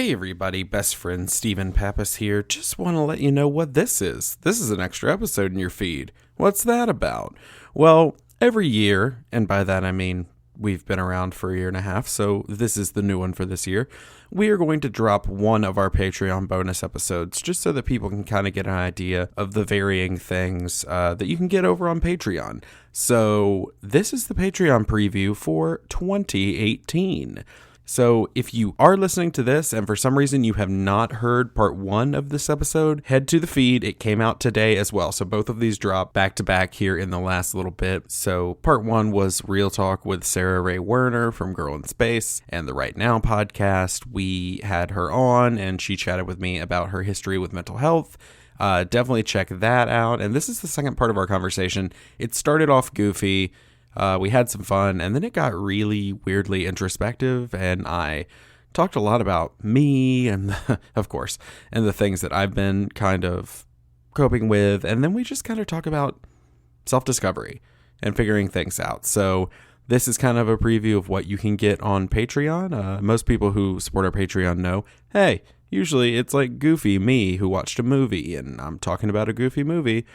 Hey everybody, best friend Stephen Pappas here. Just want to let you know what this is. This is an extra episode in your feed. What's that about? Well, every year, and by that I mean we've been around for a year and a half, so this is the new one for this year. We are going to drop one of our Patreon bonus episodes just so that people can kind of get an idea of the varying things that you can get over on Patreon. So this is the Patreon preview for 2018. So if you are listening to this and for some reason you have not heard part one of this episode, head to the feed. It came out today as well. So both of these drop back to back here in the last little bit. So part one was Real Talk with Sarah Ray Werner from Girl in Space and the Right Now podcast. We had her on and she chatted with me about her history with mental health. Definitely check that out. And this is the second part of our conversation. It started off goofy. We had some fun, and then it got really weirdly introspective, and I talked a lot about me and, of course, and the things that I've been kind of coping with, and then we just kind of talk about self-discovery and figuring things out. So this is kind of a preview of what you can get on Patreon. Most people who support our Patreon know, hey, usually it's like Goofy me who watched a movie, and I'm talking about a Goofy movie.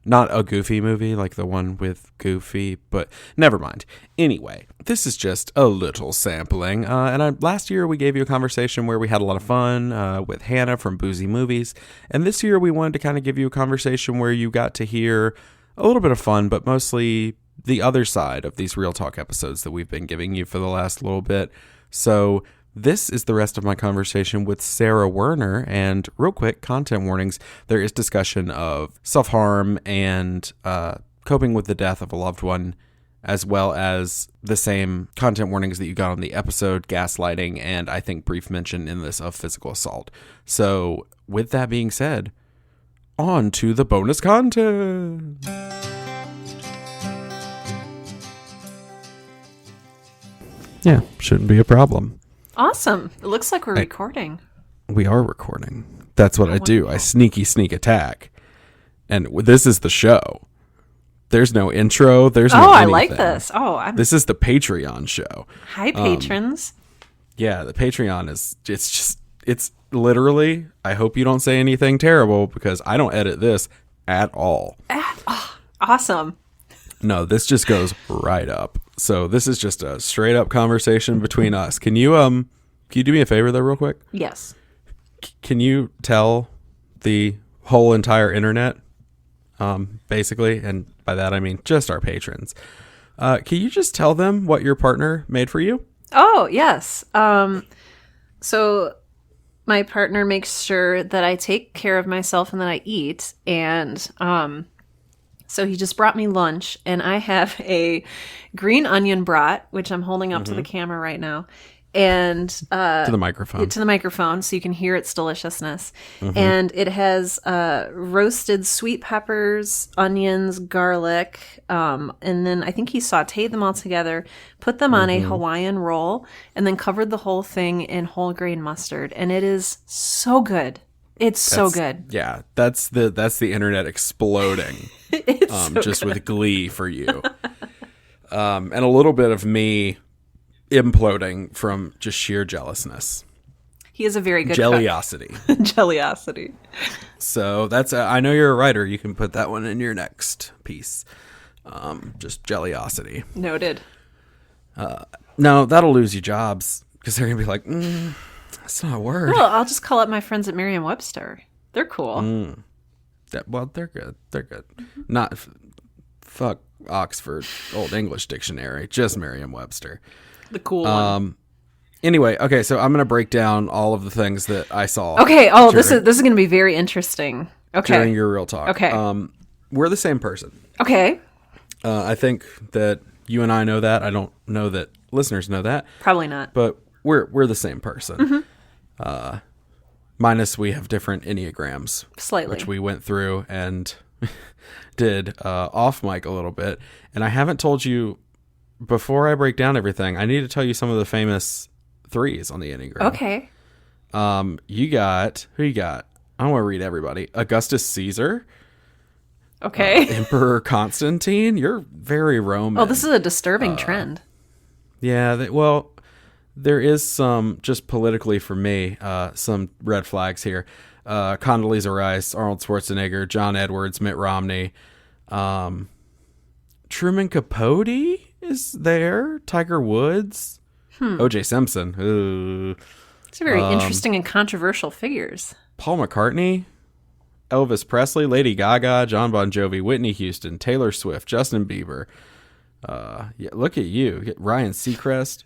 Not a Goofy movie like the one with Goofy, but never mind. Anyway, this is just a little sampling. Last year we gave you a conversation where we had a lot of fun with Hannah from Boozy Movies. And this year we wanted to kind of give you a conversation where you got to hear a little bit of fun, but mostly the other side of these Real Talk episodes that we've been giving you for the last little bit. So this is the rest of my conversation with Sarah Werner, and real quick, content warnings. There is discussion of self-harm and coping with the death of a loved one, as well as the same content warnings that you got on the episode, gaslighting, and I think brief mention in this of physical assault. So with that being said, on to the bonus content. Yeah, shouldn't be a problem. Awesome. It looks like we're recording. We are recording. That's what I do. I sneak attack. And this is the show. There's no intro. There's no anything. I like this. This is the Patreon show. Hi, patrons. Yeah, the Patreon it's literally, I hope you don't say anything terrible because I don't edit this at all. Awesome. No, this just goes right up. So this is just a straight up conversation between us. Can you do me a favor though real quick? Yes. Can you tell the whole entire internet, basically, and by that I mean just our patrons, can you just tell them what your partner made for you? Oh, yes. So my partner makes sure that I take care of myself and that I eat, and so he just brought me lunch, and I have a green onion brat, which I'm holding up to the camera right now, and to the microphone, so you can hear its deliciousness. And it has roasted sweet peppers, onions, garlic, and then I think he sautéed them all together, put them on a Hawaiian roll, and then covered the whole thing in whole grain mustard, and it is so good. It's so good. Yeah, that's the internet exploding. It's so just good. With glee for you. And a little bit of me imploding from just sheer jealousness. He is a very good Jellyosity. Jellyosity. So that's I know you're a writer. You can put that one in your next piece. Just jellyosity. Noted. No, that'll lose you jobs because they're gonna be like, that's not a word. Well, I'll just call up my friends at Merriam-Webster. They're cool. They're good. They're good. Not fuck Oxford Old English Dictionary, just Merriam-Webster. The cool one. Anyway, okay, so I'm going to break down all of the things that I saw. Okay, this is going to be very interesting. Okay. During your Real Talk. Okay. We're the same person. Okay. I think that you and I know that. I don't know that listeners know that. Probably not. But we're the same person. Minus we have different Enneagrams. Slightly. Which we went through and did off mic a little bit. And I haven't told you, before I break down everything, I need to tell you some of the famous threes on the Enneagram. Okay. Who you got? I don't want to read everybody. Augustus Caesar. Okay. Emperor Constantine. You're very Roman. Oh, this is a disturbing trend. Yeah. there is some, just politically for me, some red flags here. Condoleezza Rice, Arnold Schwarzenegger, John Edwards, Mitt Romney, Truman Capote is there, Tiger Woods, O.J. Simpson. Ooh. It's very interesting and controversial figures. Paul McCartney, Elvis Presley, Lady Gaga, John Bon Jovi, Whitney Houston, Taylor Swift, Justin Bieber. Yeah, look at you. Get Ryan Seacrest,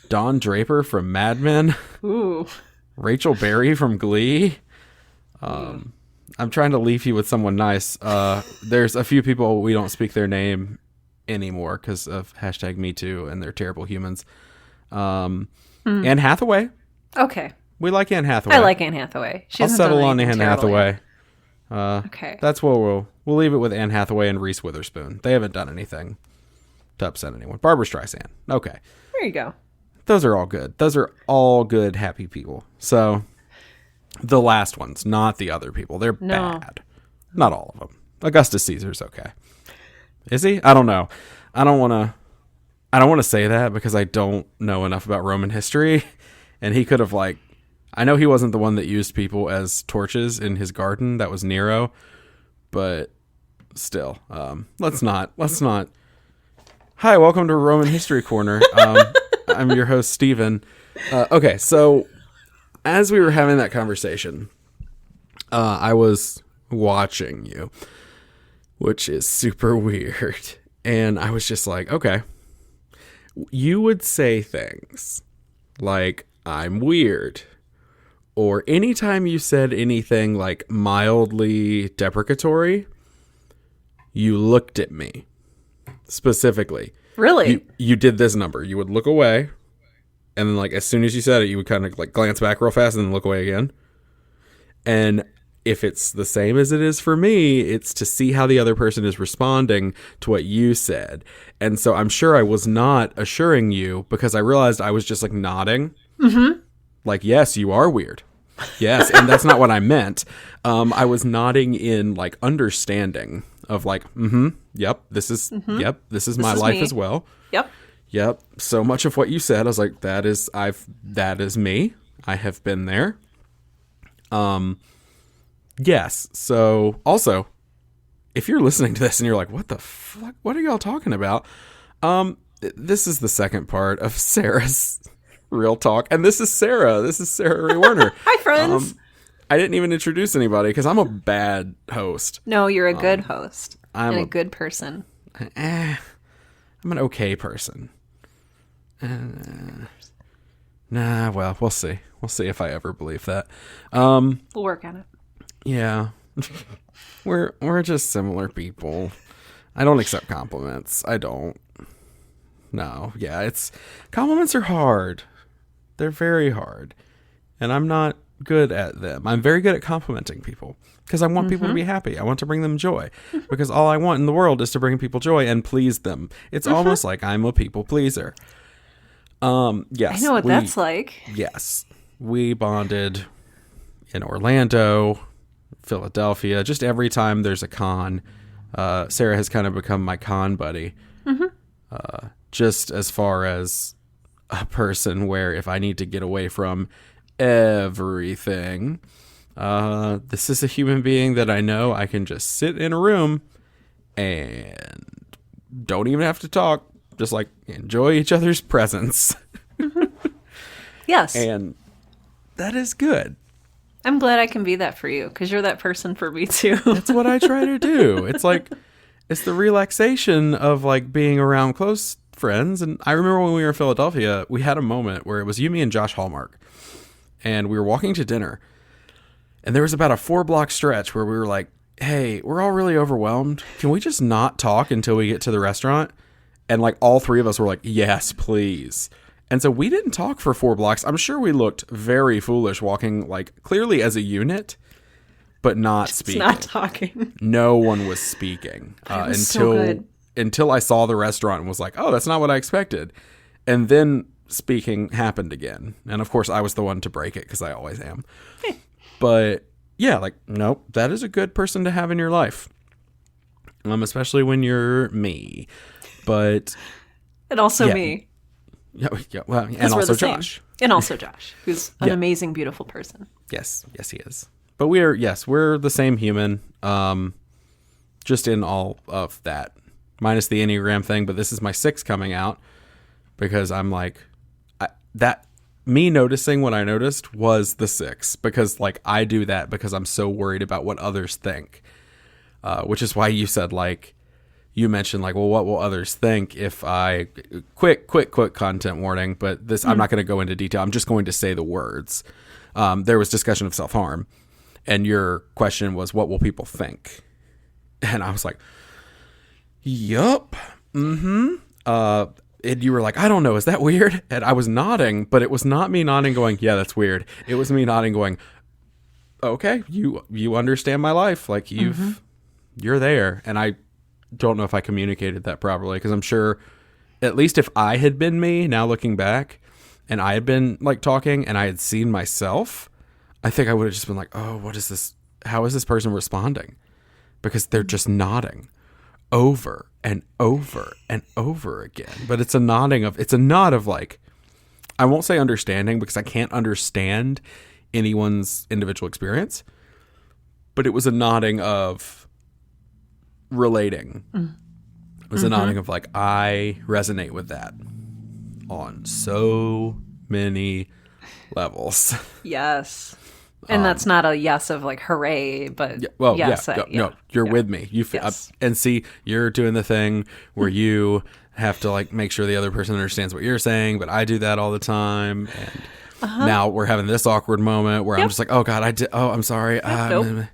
Don Draper from Mad Men. Ooh. Rachel Berry from Glee. I'm trying to leave you with someone nice. There's a few people we don't speak their name anymore because of #MeToo and they're terrible humans. Anne Hathaway. Okay. We like Anne Hathaway. I like Anne Hathaway. I'll settle on Anne Hathaway. Okay. That's what we'll leave it with Anne Hathaway and Reese Witherspoon. They haven't done anything to upset anyone. Barbra Streisand. Okay. There you go. Those are all good. Those are all good, happy people. So the last ones, not the other people. They're bad. Not all of them. Augustus Caesar's okay. Is he? I don't know. I don't want to say that because I don't know enough about Roman history. And he could have I know he wasn't the one that used people as torches in his garden. That was Nero. But still, let's not. Hi, welcome to Roman History Corner. I'm your host, Steven. Okay, so as we were having that conversation, I was watching you, which is super weird. And I was just like, okay, you would say things like, I'm weird. Or anytime you said anything like mildly deprecatory, you looked at me specifically. Really? You did this number. You would look away. And then as soon as you said it, you would kind of glance back real fast and then look away again. And if it's the same as it is for me, it's to see how the other person is responding to what you said. And so I'm sure I was not assuring you because I realized I was just nodding. Mm-hmm. Yes, you are weird. Yes. And that's not what I meant. I was nodding in understanding of yep, this is my life me. as well. Yep. So much of what you said, I was like, that is me. I have been there. Yes. So also, if you're listening to this and you're like, what the fuck? What are y'all talking about? This is the second part of Sarah's real talk. And this is Sarah. This is Sarah Ray Werner. Hi, friends. I didn't even introduce anybody because I'm a bad host. No, you're a good host. I'm a good person. I'm an okay person. Nah, well, we'll see. We'll see if I ever believe that. We'll work on it. Yeah. We're just similar people. I don't accept compliments. I don't. No. Yeah, compliments are hard. They're very hard. And I'm not good at them. I'm very good at complimenting people because I want people to be happy. I want to bring them joy because all I want in the world is to bring people joy and please them. It's almost like I'm a people pleaser. Yes. I know what that's like. Yes. We bonded in Orlando, Philadelphia. Just every time there's a con, Sarah has kind of become my con buddy. Just as far as a person where if I need to get away from everything, this is a human being that I know I can just sit in a room and don't even have to talk. Just enjoy each other's presence. Yes. And that is good. I'm glad I can be that for you because you're that person for me too. That's what I try to do. It's it's the relaxation of being around close friends. And I remember when we were in Philadelphia, we had a moment where it was you, me, and Josh Hallmark. And we were walking to dinner. And there was about a 4-block stretch where we were like, hey, we're all really overwhelmed. Can we just not talk until we get to the restaurant? And all three of us were like, yes, please. And so we didn't talk for 4 blocks. I'm sure we looked very foolish walking clearly as a unit, but not speaking. Not talking. No one was speaking until I saw the restaurant and was like, oh, that's not what I expected. And then speaking happened again. And of course I was the one to break it because I always am. But yeah, nope, that is a good person to have in your life. Especially when you're me. But and also me. Yeah, well, and 'Cause we're also the same. Josh. And also Josh, who's an amazing, beautiful person. Yes, he is. But we're the same human, just in all of that, minus the Enneagram thing. But this is my 6 coming out because I'm like, me noticing what I noticed was the 6, because like I do that because I'm so worried about what others think, which is why you said, like, you mentioned like, well, what will others think if I quick content warning, but this, I'm not going to go into detail. I'm just going to say the words. There was discussion of self-harm, and your question was, what will people think? And I was like, yup. And you were like, I don't know, is that weird? And I was nodding, but it was not me nodding going, yeah, that's weird. It was me nodding going, okay, you understand my life. Like you're there. And I don't know if I communicated that properly, because I'm sure, at least if I had been me, now looking back, and I had been like talking and I had seen myself, I think I would have just been like, oh, what is this? How is this person responding? Because they're just nodding over and over and over again. But it's a nod of like, I won't say understanding, because I can't understand anyone's individual experience, but it was a nodding of relating. It was a nodding of like, I resonate with that on so many levels. Yes. And that's not a yes of like hooray, but yes. No, you're with me. Yes. And see, you're doing the thing where you have to like make sure the other person understands what you're saying, but I do that all the time. And now we're having this awkward moment where I'm just like, oh God, I'm sorry. Nope.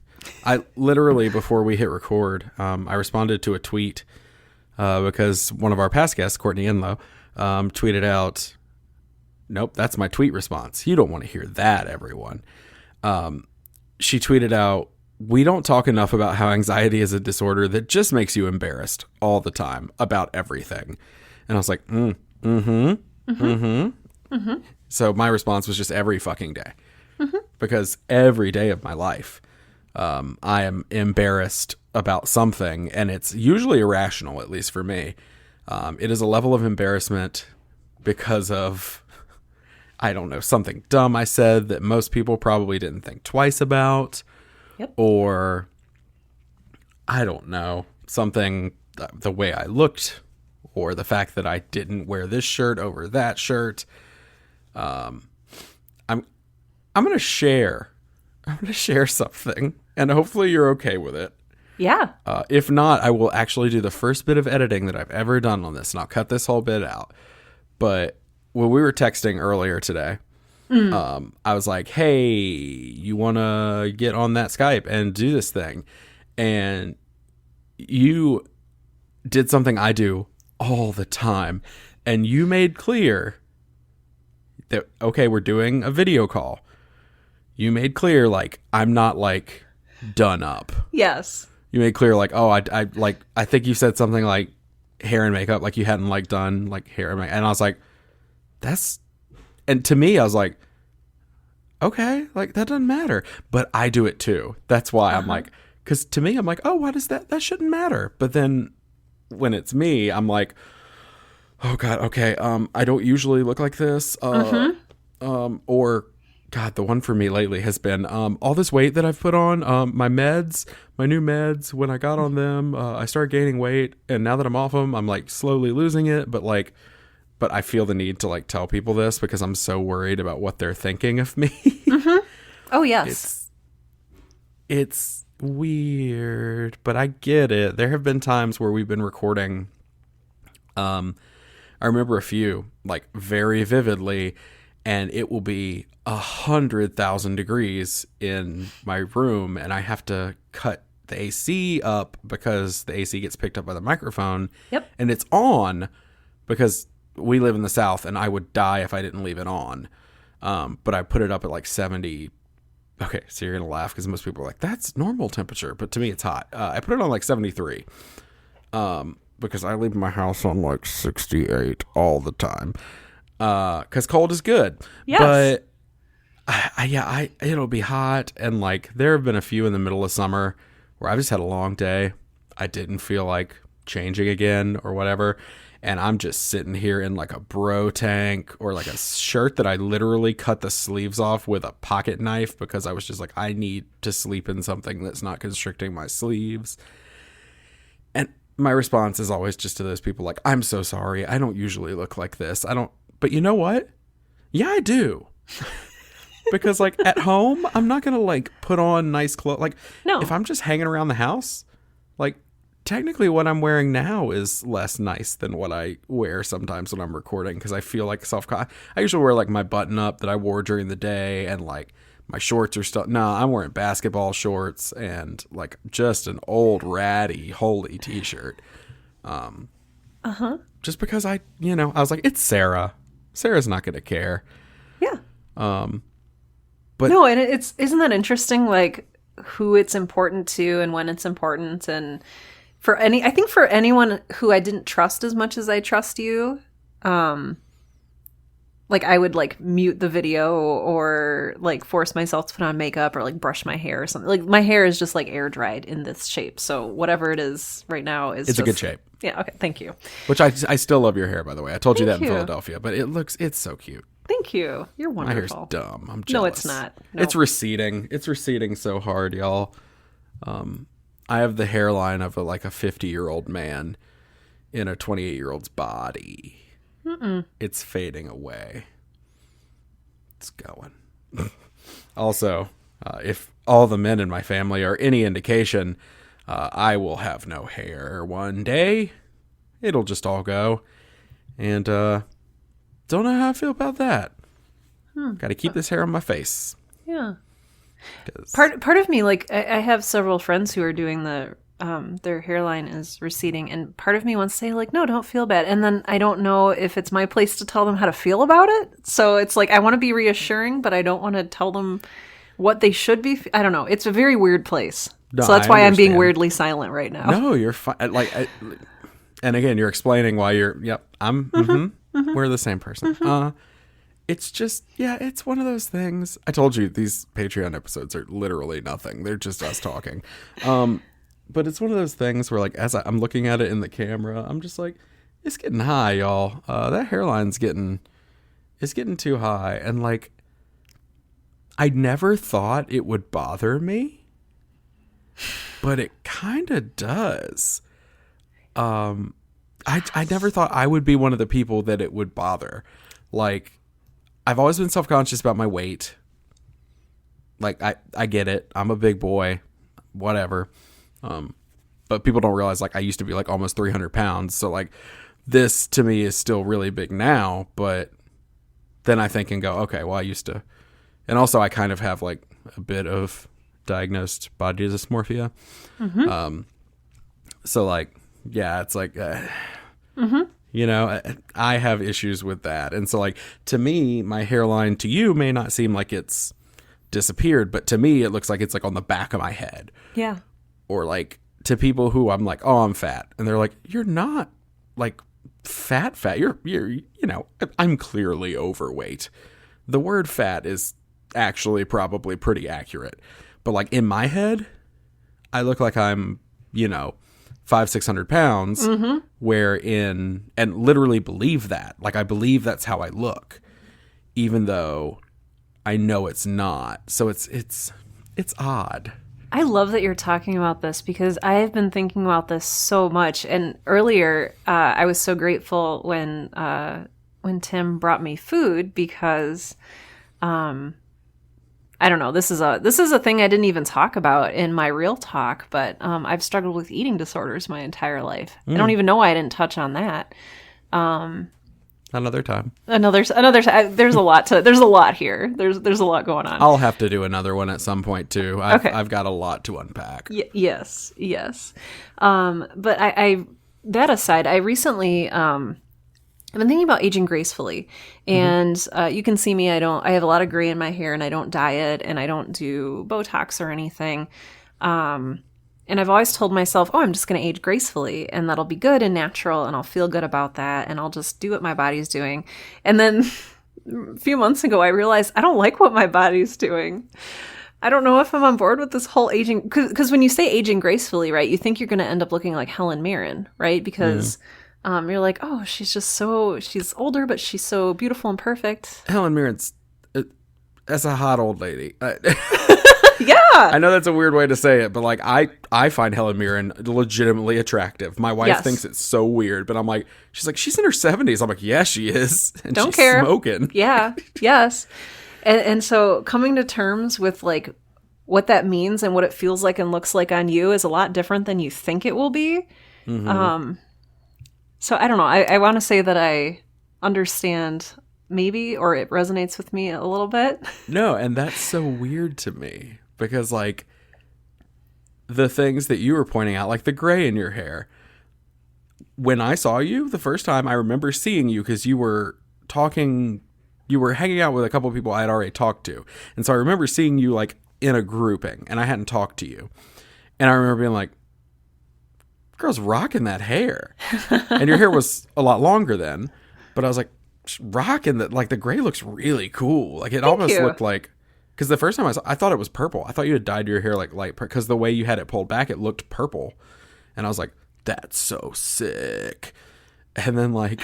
I literally, before we hit record, I responded to a tweet because one of our past guests, Courtney Enlow, tweeted out, nope, that's my tweet response. You don't want to hear that, everyone. She tweeted out, we don't talk enough about how anxiety is a disorder that just makes you embarrassed all the time about everything. And I was like, So my response was just every fucking day. Because every day of my life, I am embarrassed about something, and it's usually irrational, at least for me. It is a level of embarrassment because of, I don't know, something dumb I said that most people probably didn't think twice about. Yep. Or, I don't know, something, the way I looked, or the fact that I didn't wear this shirt over that shirt. I'm going to share something, and hopefully you're okay with it. Yeah. If not, I will actually do the first bit of editing that I've ever done on this, and I'll cut this whole bit out. But when we were texting earlier today, I was like, hey, you want to get on that Skype and do this thing? And you did something I do all the time, and you made clear that, okay, we're doing a video call. You made clear, like, I'm not, like, done up. Yes. You made clear, like, oh, I think you said something like hair and makeup, like you hadn't, like, done, like, hair and makeup. And I was like, and to me, I was like, okay, like, that doesn't matter. But I do it, too. That's why I'm like, because to me, I'm like, oh, why does that shouldn't matter. But then when it's me, I'm like, oh, God, okay, I don't usually look like this. Or... God, the one for me lately has been all this weight that I've put on, my new meds, when I got on them, I started gaining weight, and now that I'm off them, I'm like slowly losing it, but I feel the need to like tell people this because I'm so worried about what they're thinking of me. Oh, yes. It's weird, but I get it. There have been times where we've been recording, I remember a few, like very vividly, and it will be 100,000 degrees in my room, and I have to cut the AC up because the AC gets picked up by the microphone. Yep. And it's on because we live in the South, and I would die if I didn't leave it on. But I put it up at like 70. Okay, so you're going to laugh because most people are like, that's normal temperature. But to me, it's hot. I put it on like 73 because I leave my house on like 68 all the time. Because cold is good. Yes. But it'll be hot, and like there have been a few in the middle of summer where I've just had a long day. I didn't feel like changing again or whatever, and I'm just sitting here in like a bro tank or like a shirt that I literally cut the sleeves off with a pocket knife because I was just like, I need to sleep in something that's not constricting my sleeves. And my response is always just to those people like, I'm so sorry. I don't usually look like this. But you know what? Yeah, I do. Because like at home, I'm not going to like put on nice clothes. Like if I'm just hanging around the house, like technically what I'm wearing now is less nice than what I wear sometimes when I'm recording because I feel like I usually wear like my button up that I wore during the day and like my shorts are still. No, I'm wearing basketball shorts and like just an old ratty holy t-shirt. Just because I was like, it's Sarah. Sarah's not going to care. Yeah. But no, and isn't that interesting? Like who it's important to and when it's important, and I think for anyone who I didn't trust as much as I trust you, like I would like mute the video or like force myself to put on makeup or like brush my hair or something. Like my hair is just like air dried in this shape, so whatever it is right now is it's a good shape. Yeah. Okay. Thank you. Which I still love your hair, by the way. I told you that in Philadelphia, but it's so cute. Thank you. You're wonderful. My hair's dumb. I'm jealous. No, it's not. No. It's receding. It's receding so hard, y'all. I have the hairline of a 50-year-old man in a 28-year-old's body. It's fading away. It's going. Also, if all the men in my family are any indication, I will have no hair one day. It'll just all go. And don't know how I feel about that. Got to keep this hair on my face. Yeah. Part of me, like I have several friends who are doing their hairline is receding, and part of me wants to say like, no, don't feel bad. And then I don't know if it's my place to tell them how to feel about it. So it's like I want to be reassuring, but I don't want to tell them what they should be. I don't know. It's a very weird place. No, so that's why I'm being weirdly silent right now. No, you're fine. And again, you're explaining why you're. Yep, we're the same person. It's just, it's one of those things. I told you these Patreon episodes are literally nothing. They're just us talking. But it's one of those things where, like, as I'm looking at it in the camera, I'm just like, it's getting high, y'all. That hairline's getting too high. And, like, I never thought it would bother me, but it kind of does. I never thought I would be one of the people that it would bother. Like, I've always been self-conscious about my weight. Like, I get it. I'm a big boy. Whatever. But people don't realize, like, I used to be, like, almost 300 pounds. So, like, this, to me, is still really big now. But then I think and go, okay, well, I used to. And also, I kind of have, like, a bit of diagnosed body dysmorphia. So, like, yeah, it's like... You know, I have issues with that. And so, like, to me, my hairline to you may not seem like it's disappeared, but to me, it looks like it's, like, on the back of my head. Yeah. Or, like, to people who I'm like, oh, I'm fat. And they're like, you're not, like, fat. You're you know, I'm clearly overweight. The word fat is actually probably pretty accurate. But, like, in my head, I look like I'm, 500-600 pounds, and literally believe that. Like, I believe that's how I look, even though I know it's not. So it's odd. I love that you're talking about this because I have been thinking about this so much. And earlier, I was so grateful when Tim brought me food because, I don't know. This is a thing I didn't even talk about in my real talk, but I've struggled with eating disorders my entire life. I don't even know why I didn't touch on that. Another time. Another. There's a lot here. There's a lot going on. I'll have to do another one at some point too. I've got a lot to unpack. Yes. But I that aside, I recently. I've been thinking about aging gracefully, and you can see me. I have a lot of gray in my hair, and I don't diet, and I don't do Botox or anything. And I've always told myself, oh, I'm just going to age gracefully, and that'll be good and natural, and I'll feel good about that, and I'll just do what my body's doing. And then a few months ago, I realized I don't like what my body's doing. I don't know if I'm on board with this whole aging, because when you say aging gracefully, right, you think you're going to end up looking like Helen Mirren, right? Because You're like, oh, she's older, but she's so beautiful and perfect. Helen Mirren's that's a hot old lady. Yeah. I know that's a weird way to say it, but like I find Helen Mirren legitimately attractive. My wife thinks it's so weird, but I'm like, she's in her 70s. I'm like, yeah, she is. And Don't she's care. Smoking. Yeah. Yes. And so coming to terms with like what that means and what it feels like and looks like on you is a lot different than you think it will be. Mm-hmm. So I don't know. I want to say that I understand maybe, or it resonates with me a little bit. No, and that's so weird to me because like the things that you were pointing out, like the gray in your hair, when I saw you the first time, I remember seeing you because you were hanging out with a couple of people I had already talked to. And so I remember seeing you like in a grouping and I hadn't talked to you. And I remember being like, girl's rocking that hair. And your hair was a lot longer then, but I was like, rocking that, like the gray looks really cool. Like it almost looked like, because the first time I thought it was purple. I thought you had dyed your hair like light because the way you had it pulled back, it looked purple. And I was like, that's so sick. And then like,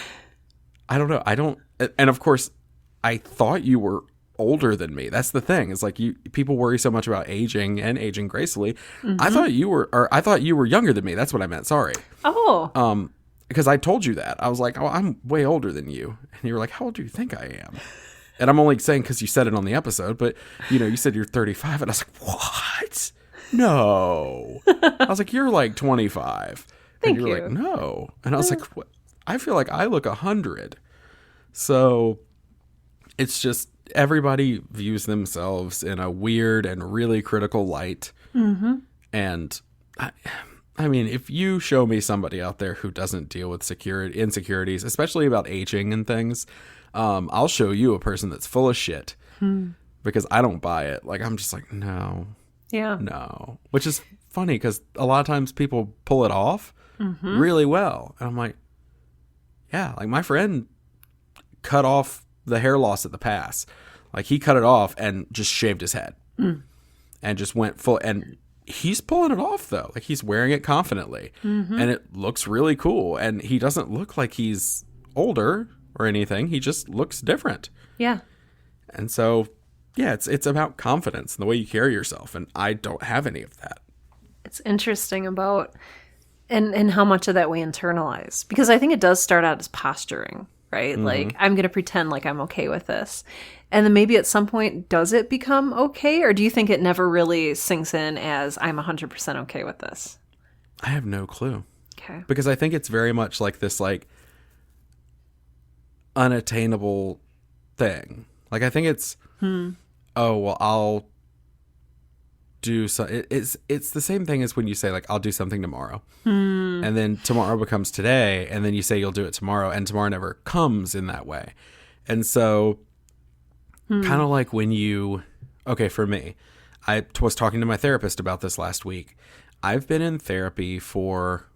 I don't know. And of course, I thought you were older than me. That's the thing. It's like people worry so much about aging and aging gracefully. Mm-hmm. I thought you were younger than me. That's what I meant. Sorry. Oh. Because I told you that. I was like, oh, I'm way older than you. And you were like, how old do you think I am? And I'm only saying because you said it on the episode, but you said you're 35. And I was like, what? No. I was like, you're like 25. Thank and you. Were like, no. And I was like, what? I feel like I look 100. So it's just everybody views themselves in a weird and really critical light. Mm-hmm. And I mean, if you show me somebody out there who doesn't deal with insecurities, especially about aging and things, I'll show you a person that's full of shit because I don't buy it. Like, I'm just like, no. Yeah. No. Which is funny because a lot of times people pull it off really well. And I'm like, yeah, like my friend cut off the hair loss at the pass. Like he cut it off and just shaved his head and just went full. And he's pulling it off though. Like he's wearing it confidently and it looks really cool. And he doesn't look like he's older or anything. He just looks different. Yeah. And so, yeah, it's about confidence and the way you carry yourself. And I don't have any of that. It's interesting about and how much of that we internalize, because I think it does start out as posturing, right? Like I'm going to pretend like I'm okay with this. And then maybe at some point, does it become okay? Or do you think it never really sinks in as I'm 100% okay with this? I have no clue. Okay. Because I think it's very much like this, like, unattainable thing. Like, I think it's, oh, well, I'll do so. It's the same thing as when you say, like, I'll do something tomorrow. And then tomorrow becomes today. And then you say you'll do it tomorrow. And tomorrow never comes in that way. And so kind of like when for me, I was talking to my therapist about this last week. I've been in therapy for,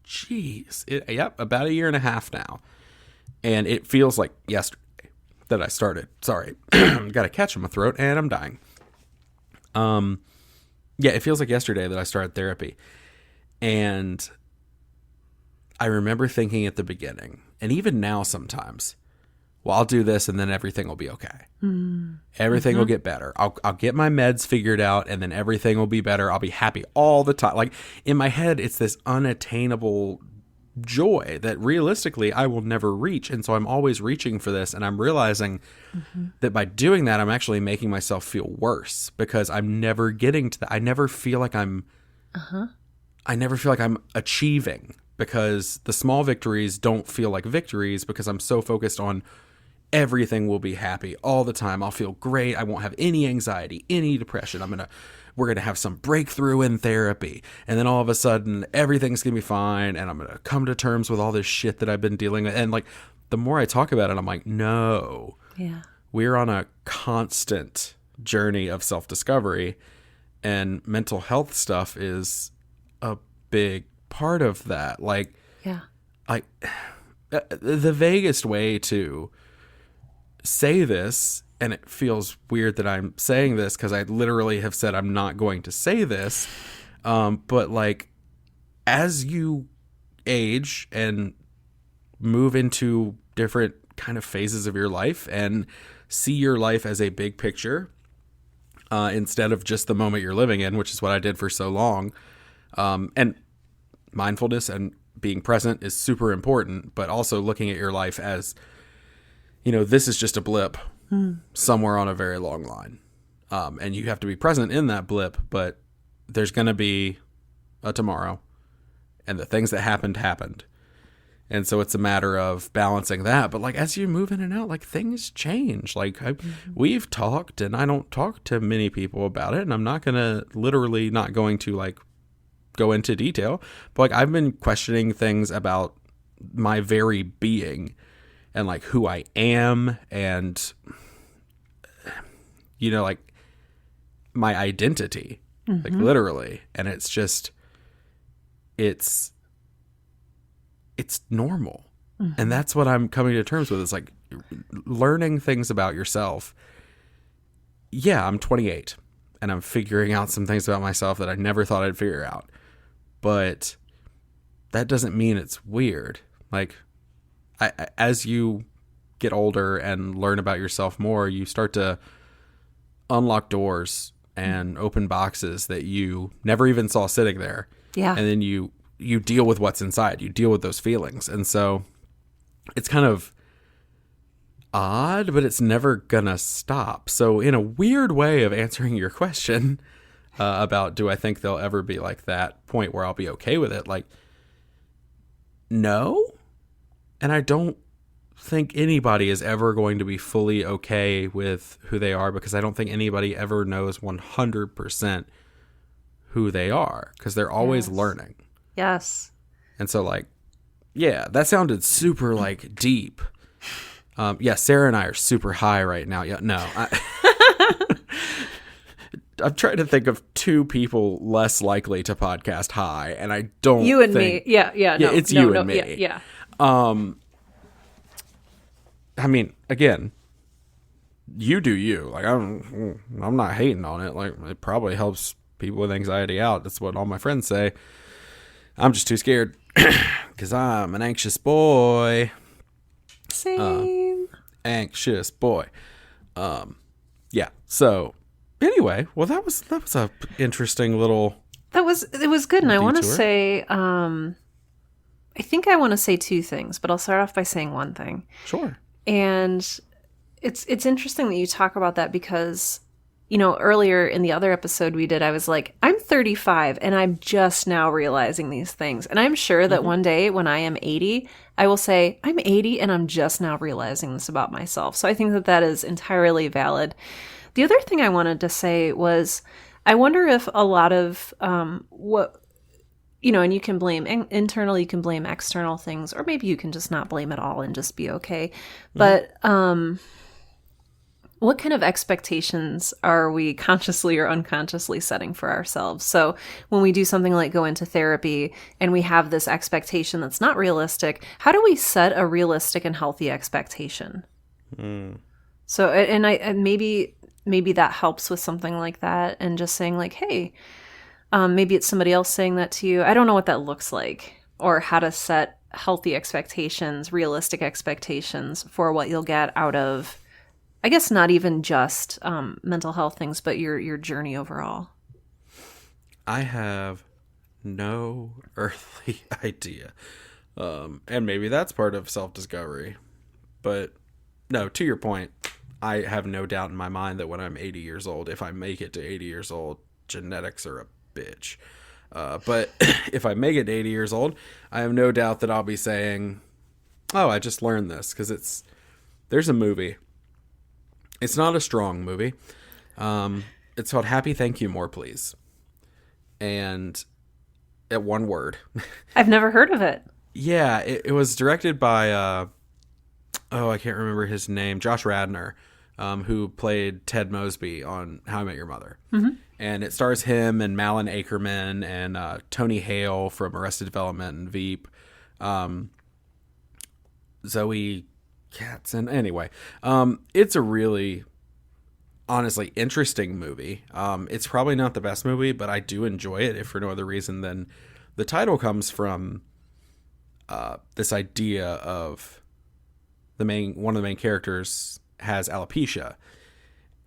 about 1.5 years now. And it feels like yesterday that I started. Sorry. Got a catch in my throat and I'm dying. It feels like yesterday that I started therapy. And I remember thinking at the beginning, and even now sometimes, well, I'll do this and then everything will be okay. Everything will get better. I'll get my meds figured out and then everything will be better. I'll be happy all the time. Like in my head, it's this unattainable joy that realistically I will never reach. And so I'm always reaching for this. And I'm realizing that by doing that, I'm actually making myself feel worse because I'm never getting to that. I never feel like I'm achieving because the small victories don't feel like victories because I'm so focused on everything will be happy all the time. I'll feel great. I won't have any anxiety, any depression. We're going to have some breakthrough in therapy. And then all of a sudden everything's going to be fine. And I'm going to come to terms with all this shit that I've been dealing with. And like, the more I talk about it, I'm like, no, we're on a constant journey of self-discovery and mental health stuff is a big part of that. Like, the vaguest way to say this, and it feels weird that I'm saying this because I literally have said I'm not going to say this, but like as you age and move into different kind of phases of your life and see your life as a big picture instead of just the moment you're living in, which is what I did for so long. And mindfulness and being present is super important, but also looking at your life as, this is just a blip somewhere on a very long line. And you have to be present in that blip, but there's going to be a tomorrow, and the things that happened. And so it's a matter of balancing that. But like, as you move in and out, like things change. Like we've talked, and I don't talk to many people about it, and I'm not going to like go into detail, but like I've been questioning things about my very being and like who I am and, like my identity, like literally. And it's just, it's normal. And that's what I'm coming to terms with. It's like learning things about yourself. Yeah, I'm 28 and I'm figuring out some things about myself that I never thought I'd figure out. But that doesn't mean it's weird. Like, as you get older and learn about yourself more, you start to unlock doors and open boxes that you never even saw sitting there. Yeah. And then you deal with what's inside. You deal with those feelings. And so it's kind of odd, but it's never gonna stop. So in a weird way of answering your question about do I think they'll ever be like that point where I'll be okay with it, like, no. And I don't think anybody is ever going to be fully okay with who they are, because I don't think anybody ever knows 100% who they are, because they're always learning. Yes. And so, like, yeah, that sounded super, like, deep. Yeah, Sarah and I are super high right now. Yeah, no. I'm trying to think of two people less likely to podcast high, and I don't You and think... me. Yeah, no. It's you and me. Yeah. I mean, again, you do you. Like, I'm not hating on it. Like, it probably helps people with anxiety out. That's what all my friends say. I'm just too scared because I'm an anxious boy. Same. Anxious boy. Yeah. So anyway, well, that was a interesting little. It was good, and detour. I want to say, I think I want to say two things, but I'll start off by saying one thing. Sure. And it's interesting that you talk about that because, earlier in the other episode we did, I was like, I'm 35 and I'm just now realizing these things. And I'm sure that one day when I am 80, I will say, I'm 80 and I'm just now realizing this about myself. So I think that is entirely valid. The other thing I wanted to say was, I wonder if a lot of and you can blame internal, you can blame external things, or maybe you can just not blame it all and just be okay. But what kind of expectations are we consciously or unconsciously setting for ourselves? So when we do something like go into therapy and we have this expectation that's not realistic, how do we set a realistic and healthy expectation? So, and maybe that helps with something like that, and just saying like, hey, maybe it's somebody else saying that to you. I don't know what that looks like, or how to set healthy expectations, realistic expectations for what you'll get out of, I guess, not even just mental health things, but your journey overall. I have no earthly idea. And maybe that's part of self-discovery. But no, to your point, I have no doubt in my mind that when I'm 80 years old, if I make it to 80 years old, genetics are a bitch. But if I make it to 80 years old, I have no doubt that I'll be saying, oh, I just learned this. Because there's a movie. It's not a strong movie. It's called Happy Thank You More Please. And at one word. I've never heard of it. Yeah, it was directed by, I can't remember his name, Josh Radnor, who played Ted Mosby on How I Met Your Mother. Mm-hmm. And it stars him and Malin Akerman and Tony Hale from Arrested Development and Veep. Zoe Katzen. Anyway, it's a really, honestly, interesting movie. It's probably not the best movie, but I do enjoy it, if for no other reason than the title comes from this idea of one of the main characters has alopecia,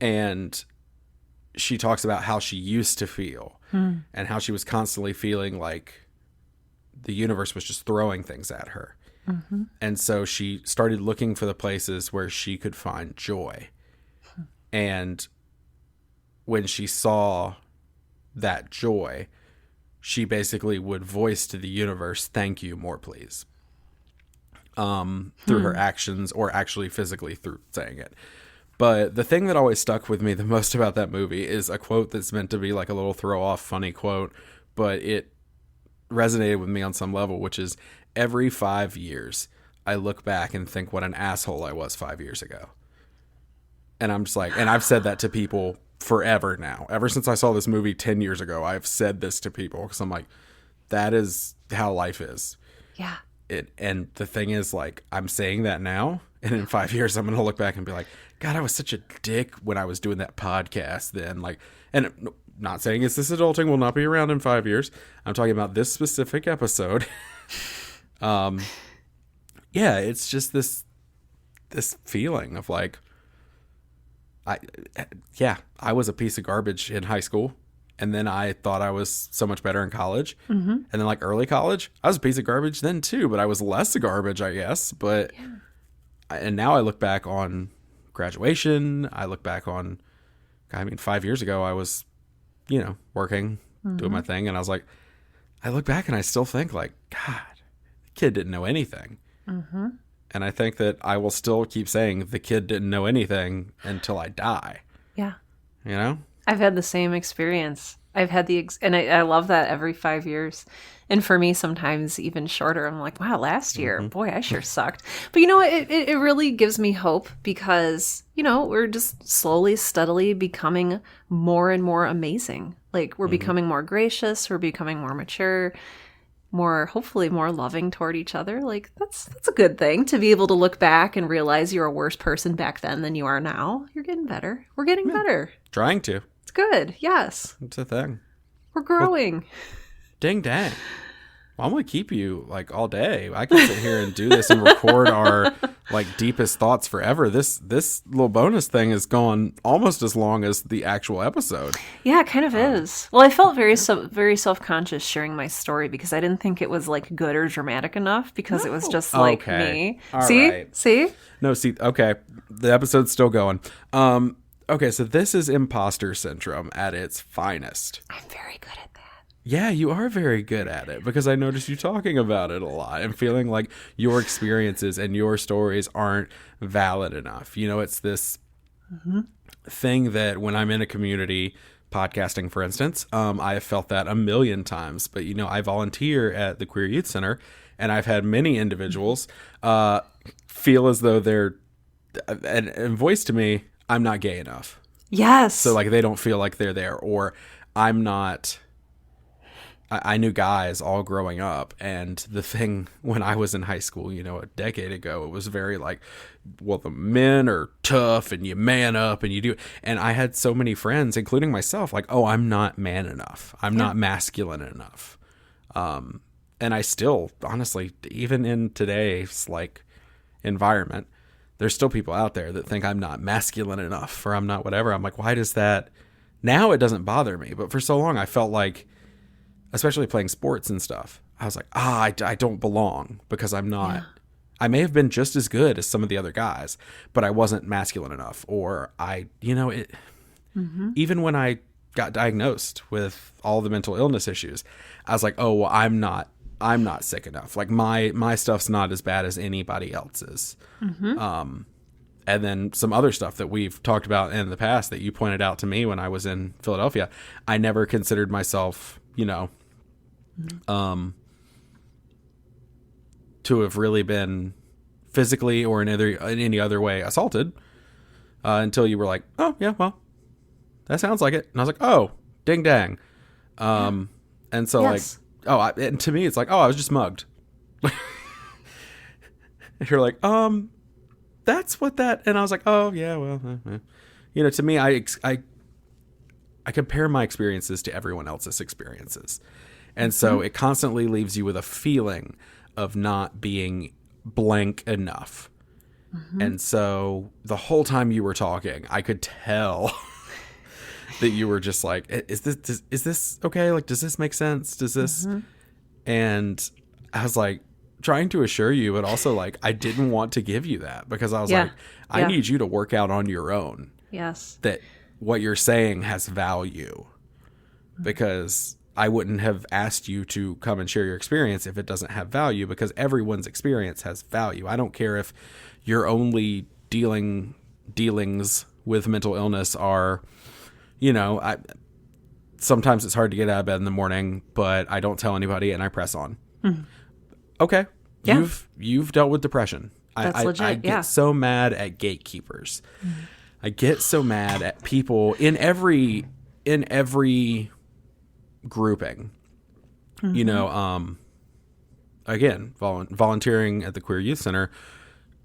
and she talks about how she used to feel and how she was constantly feeling like the universe was just throwing things at her. Mm-hmm. And so she started looking for the places where she could find joy. And when she saw that joy, she basically would voice to the universe, "Thank you, more please," through her actions, or actually physically through saying it. But the thing that always stuck with me the most about that movie is a quote that's meant to be like a little throw off funny quote, but it resonated with me on some level, which is, every 5 years I look back and think what an asshole I was 5 years ago. And I'm just like, and I've said that to people forever now. Ever since I saw this movie 10 years ago, I've said this to people, because I'm like, that is how life is. Yeah. And the thing is, like, I'm saying that now, and in 5 years I'm going to look back and be like, God, I was such a dick when I was doing that podcast then. Like, and not saying this adulting will not be around in 5 years. I'm talking about this specific episode. Yeah, it's just this feeling of like, I was a piece of garbage in high school, and then I thought I was so much better in college. Mm-hmm. And then like early college, I was a piece of garbage then too, but I was less garbage, I guess. But and now I look back on graduation. I look back on, 5 years ago I was, working, doing my thing, and I was like, I look back and I still think like, God, the kid didn't know anything. Mm-hmm. And I think that I will still keep saying the kid didn't know anything until I die. Yeah. I've had the same experience. I've had and I love that every 5 years. And for me, sometimes even shorter. I'm like, wow, last year, boy, I sure sucked. But it really gives me hope, because, we're just slowly, steadily becoming more and more amazing. Like, we're becoming more gracious. We're becoming more mature, hopefully more loving toward each other. Like, that's a good thing, to be able to look back and realize you're a worse person back then than you are now. You're getting better. We're getting better. Trying to. It's good. Yes. It's a thing. We're growing. Dang dang. Well, I'm going to keep you like all day. I can sit here and do this and record our like deepest thoughts forever. This little bonus thing is going almost as long as the actual episode. Yeah, it kind of is. Well, I felt very self-conscious sharing my story, because I didn't think it was like good or dramatic enough, because it was just like me. All see? right. See? No, see. Okay. The episode's still going. Okay, so this is imposter syndrome at its finest. I'm very good at that. Yeah, you are very good at it, because I noticed you talking about it a lot and feeling like your experiences and your stories aren't valid enough. It's this thing that when I'm in a community, podcasting, for instance, I have felt that a million times. But, I volunteer at the Queer Youth Center, and I've had many individuals feel as though they're, and voice to me, I'm not gay enough. Yes. So, like, they don't feel like they're there, or I'm not... I knew guys all growing up, and the thing when I was in high school, a decade ago, it was very like, well, the men are tough and you man up and you do. And I had so many friends, including myself, like, oh, I'm not man enough. I'm not masculine enough. And I still, honestly, even in today's like environment, there's still people out there that think I'm not masculine enough, or I'm not whatever. I'm like, why does that? Now it doesn't bother me. But for so long, I felt like, especially playing sports and stuff, I was like, I don't belong, because I'm not. Yeah. I may have been just as good as some of the other guys, but I wasn't masculine enough. Or even when I got diagnosed with all the mental illness issues, I was like, oh, well, I'm not sick enough. Like my stuff's not as bad as anybody else's. Mm-hmm. And then some other stuff that we've talked about in the past that you pointed out to me when I was in Philadelphia, I never considered myself, to have really been physically or in any other way assaulted, until you were like, oh yeah, well, that sounds like it. And I was like, oh, ding dang. And so yes. And to me, it's like, oh, I was just mugged. And you're like, that's what that, and I was like, oh yeah, well, to me, I compare my experiences to everyone else's experiences. And so it constantly leaves you with a feeling of not being blank enough. And so the whole time you were talking, I could tell that you were just like, is this okay? Like, does this make sense? Does this? And I was like trying to assure you, but also like, I didn't want to give you that because I was like, I need you to work out on your own. Yes. That what you're saying has value, because I wouldn't have asked you to come and share your experience if it doesn't have value, because everyone's experience has value. I don't care if your only dealings with mental illness are, sometimes it's hard to get out of bed in the morning, but I don't tell anybody and I press on. Okay. Yeah. You've dealt with depression. That's legit. I get so mad at gatekeepers. I get so mad at people in every grouping. Again, volunteering at the Queer Youth Center,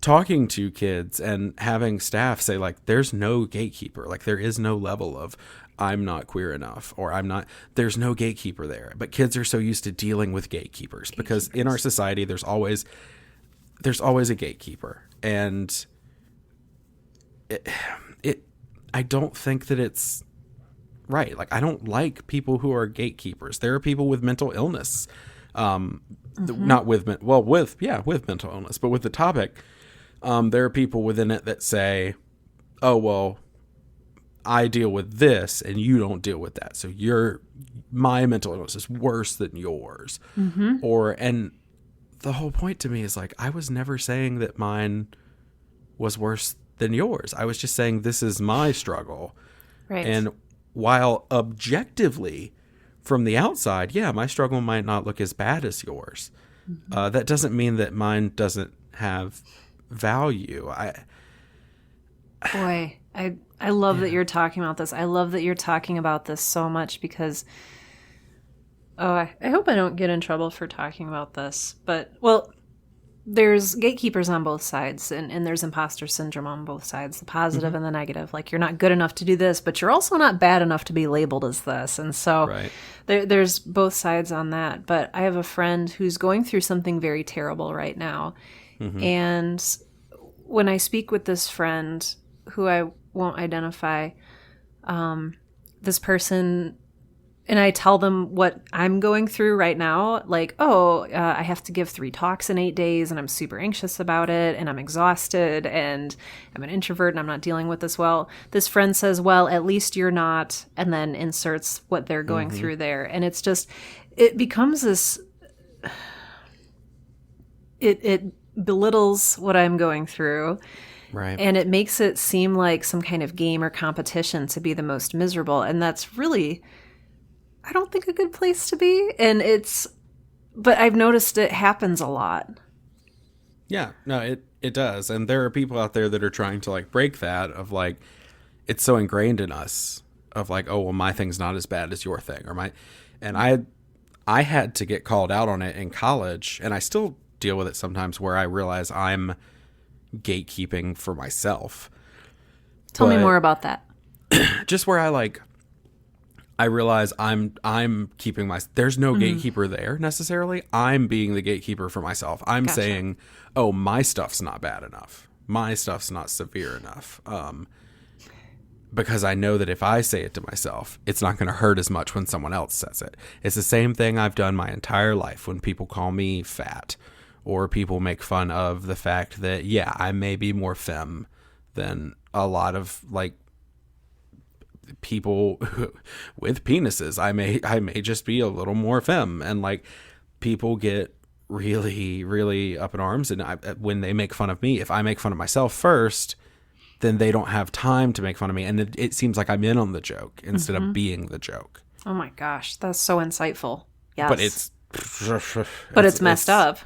talking to kids and having staff say like, there's no gatekeeper. Like, there is no level of I'm not queer enough, or there's no gatekeeper there. But kids are so used to dealing with gatekeepers because in our society, there's always a gatekeeper. And I don't think that it's right. Like, I don't like people who are gatekeepers. There are people with mental illness, not with mental illness, but with the topic. There are people within it that say, oh, well, I deal with this and you don't deal with that. So my mental illness is worse than yours. And the whole point to me is like, I was never saying that mine was worse than yours. I was just saying, this is my struggle. Right. And while objectively from the outside, my struggle might not look as bad as yours. That doesn't mean that mine doesn't have value. I love that you're talking about this. I love that you're talking about this so much because, I hope I don't get in trouble for talking about this. But, well, there's gatekeepers on both sides, and there's imposter syndrome on both sides, the positive and the negative. Like, you're not good enough to do this, but you're also not bad enough to be labeled as this. And so there's both sides on that. But I have a friend who's going through something very terrible right now. And when I speak with this friend, who I won't identify, this person, and I tell them what I'm going through right now, like, I have to give 3 talks in 8 days and I'm super anxious about it and I'm exhausted and I'm an introvert and I'm not dealing with this well. This friend says, well, at least you're not, and then inserts what they're going through there. And it's just, it becomes this, it belittles what I'm going through. Right. And it makes it seem like some kind of game or competition to be the most miserable. And that's really, I don't think, a good place to be. And but I've noticed it happens a lot. Yeah, no, it does. And there are people out there that are trying to like break that of like, it's so ingrained in us of like, oh, well, my thing's not as bad as your thing, and I had to get called out on it in college, and I still deal with it sometimes where I realize I'm gatekeeping for myself. Tell me more about that. Just where I realize I'm keeping there's no gatekeeper there necessarily. I'm being the gatekeeper for myself. I'm saying, oh, my stuff's not bad enough. My stuff's not severe enough. Because I know that if I say it to myself, it's not going to hurt as much when someone else says it. It's the same thing I've done my entire life when people call me fat, or people make fun of the fact that, I may be more femme than a lot of like people with penises. I may just be a little more femme, and like people get really, really up in arms. And when they make fun of me, if I make fun of myself first, then they don't have time to make fun of me. And it seems like I'm in on the joke instead of being the joke. Oh my gosh, that's so insightful. Yes. But it's messed up.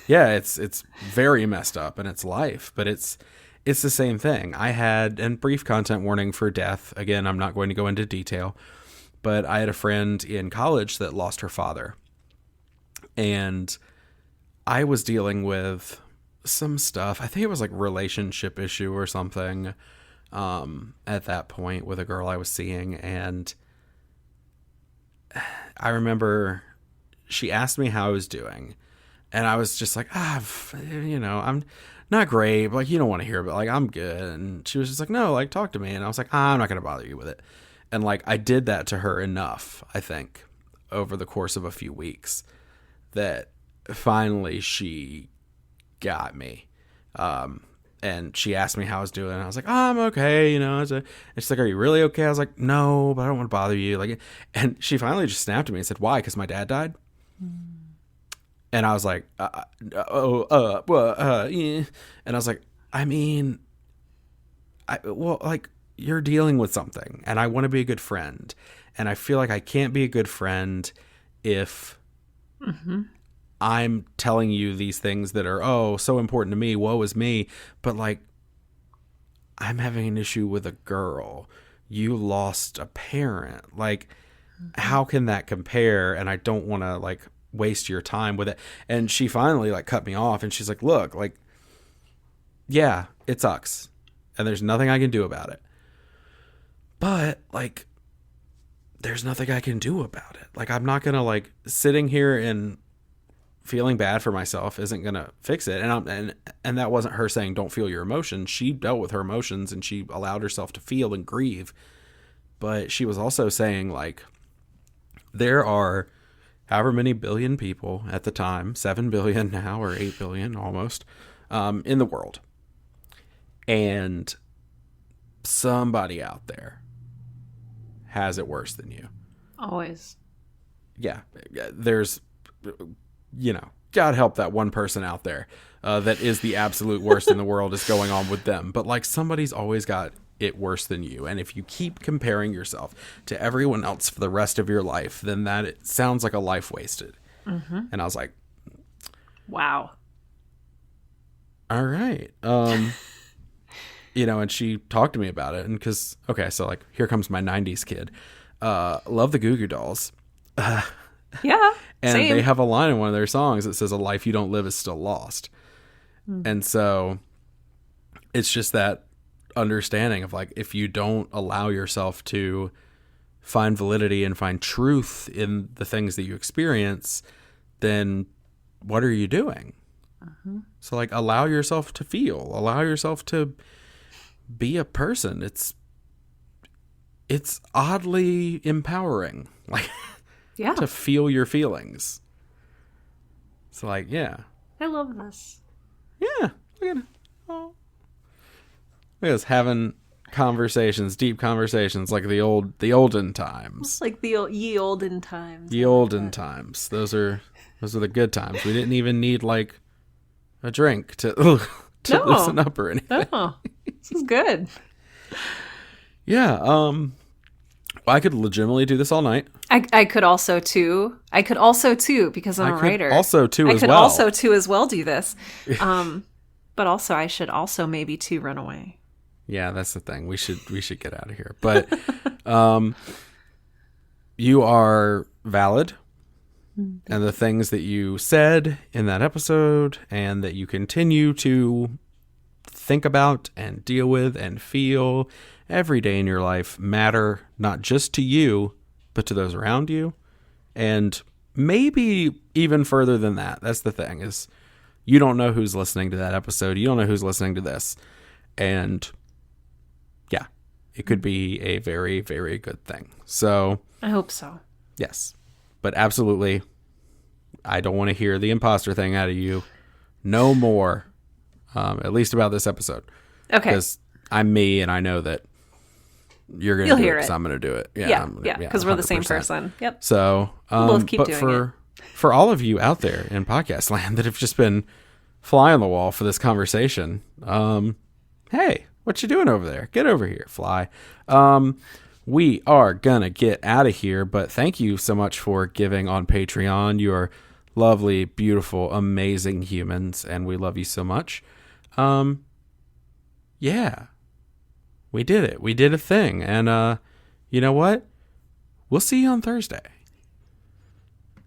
Yeah, it's very messed up, and it's life, but it's the same thing. I had, and brief content warning for death. Again, I'm not going to go into detail, but I had a friend in college that lost her father, and I was dealing with some stuff. I think it was like relationship issue or something at that point with a girl I was seeing, and I remember she asked me how I was doing. And I was just like, I'm not great, but like, you don't want to hear, but like, I'm good. And she was just like, no, like, talk to me. And I was like, I'm not going to bother you with it. And like, I did that to her enough, I think, over the course of a few weeks that finally she got me. And she asked me how I was doing. And I was like, I'm okay. And she's like, are you really okay? I was like, no, but I don't want to bother you. Like, and she finally just snapped at me and said, why? Because my dad died. And I was like, yeah. And I was like, I mean, like, you're dealing with something and I want to be a good friend. And I feel like I can't be a good friend if I'm telling you these things that are, so important to me. Woe is me. But like, I'm having an issue with a girl. You lost a parent. Like, how can that compare? And I don't want to like waste your time with it. And she finally like cut me off and she's like, look, like, yeah, it sucks. And there's nothing I can do about it. But like, there's nothing I can do about it. Like, I'm not going to like sitting here and feeling bad for myself isn't going to fix it. And that wasn't her saying, don't feel your emotions. She dealt with her emotions and she allowed herself to feel and grieve. But she was also saying like, there are however many billion people at the time, 7 billion now or 8 billion almost, in the world. And somebody out there has it worse than you. Always. Yeah. There's, God help that one person out there that is the absolute worst in the world is going on with them. But like, somebody's always got it worse than you. And if you keep comparing yourself to everyone else for the rest of your life, then it sounds like a life wasted. And I was like, wow. All right. And she talked to me about it. And because, so like, here comes my 90s kid. Love the Goo Goo Dolls. Yeah. And same. they have a line in one of their songs that says, a life you don't live is still lost. And so it's just that understanding of like, if you don't allow yourself to find validity and find truth in the things that you experience, then what are you doing? So like, allow yourself to feel, allow yourself to be a person. It's oddly empowering, like, yeah, to feel your feelings. So like, yeah, I love this. yeah, look at us having conversations, deep conversations, like the olden times. Like the ye olden times. Ye olden times. Those are the good times. We didn't even need like a drink to loosen up or anything. No, this is good. Yeah. I could legitimately do this all night. I could also too because I'm a writer. I could also too as well do this. But also I should also maybe too run away. Yeah, that's the thing. We should get out of here. But you are valid. And the things that you said in that episode and that you continue to think about and deal with and feel every day in your life matter, not just to you, but to those around you. And maybe even further than that. That's the thing, is you don't know who's listening to that episode. You don't know who's listening to this. And yeah, it could be a very, very good thing. So I hope so. Yes. But absolutely, I don't want to hear the imposter thing out of you. No more. At least about this episode. Okay. Because I'm me and I know that you're going to do it, so I'm going to do it. Yeah, because we're the same person. Yep. So, we'll both keep doing it. For all of you out there in podcast land that have just been fly on the wall for this conversation, hey, what you doing over there? Get over here, fly. We are going to get out of here, but thank you so much for giving on Patreon. You are lovely, beautiful, amazing humans, and we love you so much. Yeah, we did it. We did a thing. And you know what? We'll see you on Thursday.